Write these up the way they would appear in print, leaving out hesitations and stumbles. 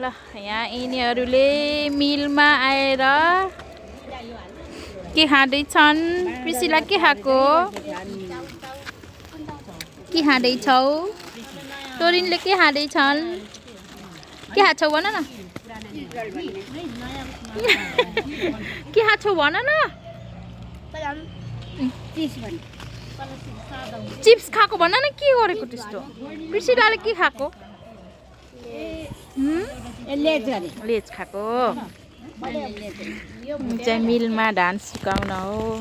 ल यहाँ यिनीहरूले मिलमा आएर के खाँदैछन् प्रिसिला के खाएको के खाँदैछौ टोरिनले के खाँदैछन् के खान्छौ भन न के खान्छौ भन न चिप्स खाएको भन न के गरेको त्यस्तो प्रिसिलाले के खाएको लेज खाएको चाहिँ मिलमा डान्स सिकाउन हो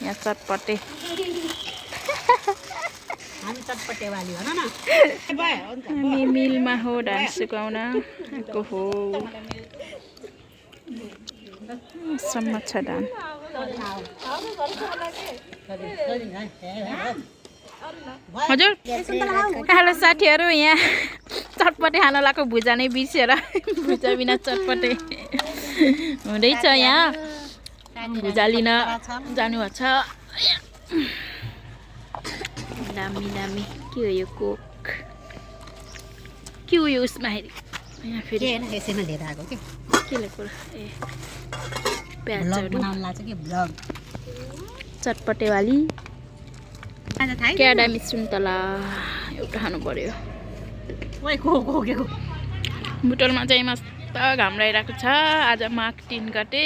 यहाँ चटपटे हामी मिलमा हो डान्स सिकाउन आएको हो सम्म छ डान्स हजुर हेलो साथीहरू यहाँ चटपटे खान लगाएको भुजा नै बिर्सेर भुजा बिना चटपटे हुँदैछ यहाँ भुजा लिन जानुभएको छ दामी दामी के हो यो कोक के हो यो उसमा हेरी यहाँ फेरि के लेको ए प्याजहरू चटपटेवाली क्याडा सुन्तला एउटा खानु पर्यो बुटलमा चाहिँ मस्त घाम लागिरहेको छ आज माघ 3 गते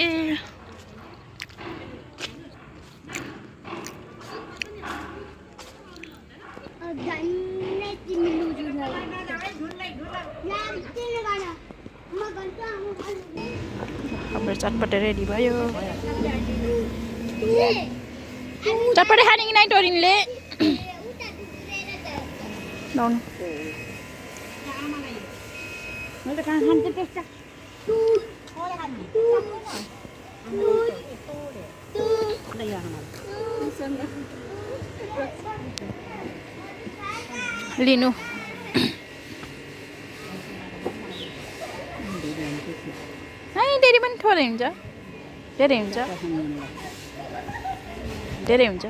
हाम्रो चटपटे रेडी भयो चटपटे खाने कि नै टोरिनले लाउनु लिनु धेरै पनि थोरै हुन्छ धेरै हुन्छ धेरै हुन्छ